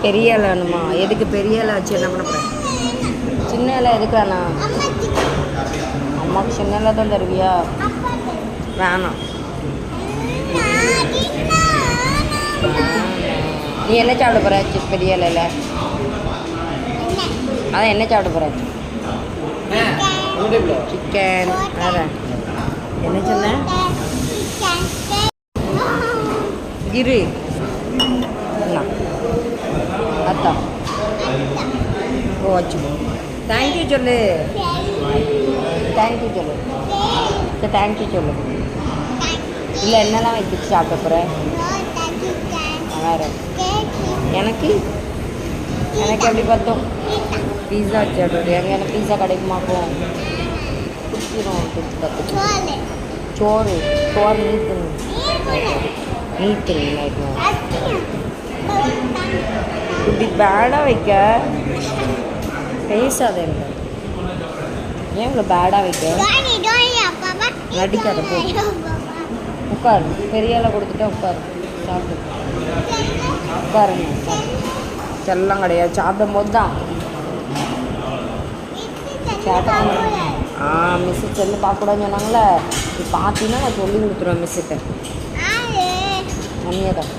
பெரிய இலை வேணுமா? எதுக்கு பெரிய இலை வச்சு என்ன பண்ண போகிறேன்? சின்ன இலை எதுக்குண்ணா? அம்மாவுக்கு சின்ன இலை தான் தருவியா? வேணாம். நீ என்ன சாப்பிட போகிற? பெரிய இலையில் அதான் என்ன சாப்பிட போகிற? சிக்கன். வேறு என்ன சொன்னேன்? இரு அத்தா ஓ வச்சு தேங்க்யூ சொல்லு. தேங்க்யூ சொல்லு. சரி தேங்க்யூ சொல்லு. இல்லை என்னெல்லாம் வைக்கிட்டு சாப்பிட போகிறேன்? வேறு எனக்கு எனக்கு எப்படி பார்த்தோம்? பீஸா வச்சு சாப்பிட்றது. எங்கே எனக்கு பீஸா கிடைக்குமாக்கும்? குடிச்சிடும் கற்றுக்கு சோறு சோறு நீத்துங்க நைட்டு இப்படி பேடாக வைக்க பேசாத. எனக்கு ஏன் இவ்வளோ பேடாக வைக்க? நடிக்காத போ. உட்காரு. பெரிய இலை கொடுத்துட்டா உட்காரு. சாப்பிடு. உட்காருங்க. செல்லம் கிடையாது. சாப்பிடும் போது தான் மிஸ்ஸு செல்லு பார்க்கக்கூடாதுன்னு சொன்னாங்களே. நீ பார்த்தீங்கன்னா நான் சொல்லி கொடுத்துருவேன் மிஸ்ஸுக்கு. மம்மியை தான்